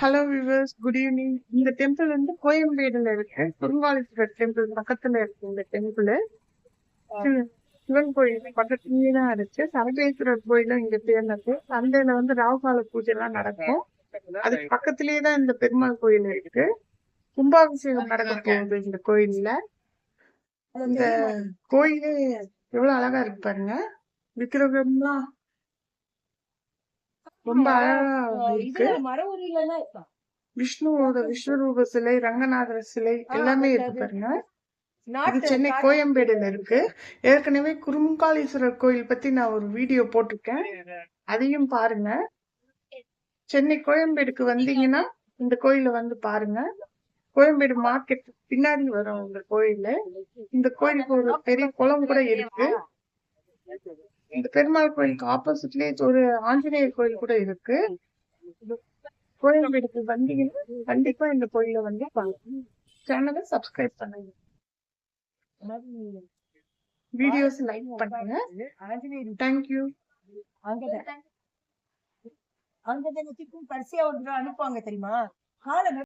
Hello viewers, good evening. இந்த temple வந்து கோயம்பேடுல இருக்கு. குருங்காலீஸ்வரர் டெம்பிள் பக்கத்துல இருக்கு. இந்த டெம்பிள் சிவன் கோயில் பக்கத்துலயே தான் இருக்கு. சரபேஸ்வரர் கோயிலும் இங்க ஃபேமஸ். சந்தையில வந்து ராகுகால பூஜை எல்லாம் நடக்கும். அதுக்கு பக்கத்துலயே தான் இந்த பெருமாள் கோயில் இருக்கு. கும்பாபிஷேகம் நடக்க போகுது இந்த கோயில்ல. இந்த கோயிலே எவ்வளவு அழகா இருக்கு பாருங்க. விக்கிரகம்லாம் ரொம்ப அழகா இருக்கு. விஷ்ணுவோட விஸ்வரூப சிலை, ரங்கநாதர் சிலை எல்லாமே இருக்கு பாருங்க. இது சென்னை கோயம்பேடுல இருக்கு. ஏற்கனவே குருங்காலீஸ்வரர் கோயில் பத்தி நான் ஒரு வீடியோ போட்டிருக்கேன், அதையும் பாருங்க. சென்னை கோயம்பேடுக்கு வந்தீங்கன்னா இந்த கோயில வந்து பாருங்க. கோயம்பேடு மார்க்கெட் பின்னாடி வரும் இந்த கோயிலு. இந்த கோயிலுக்கு ஒரு பெரிய குளம் கூட இருக்கு. இந்த பெருமாள் கோயிலுக்கு ஆப்போசிட்லயே ஒரு ஆஞ்சநேயர் கோயில் கூட இருக்கு. கோயம்பேடுக்கு வந்தீங்கன்னா கண்டிப்பா இந்த கோயில வந்து பாருங்க. சேனலை சப்ஸ்கிரைப் பண்ணுங்க, வீடியோஸ் லைக் பண்ணுங்க. தேங்க்யூ. அங்க பரிசையா ஒரு அனுப்புவாங்க தெரியுமா?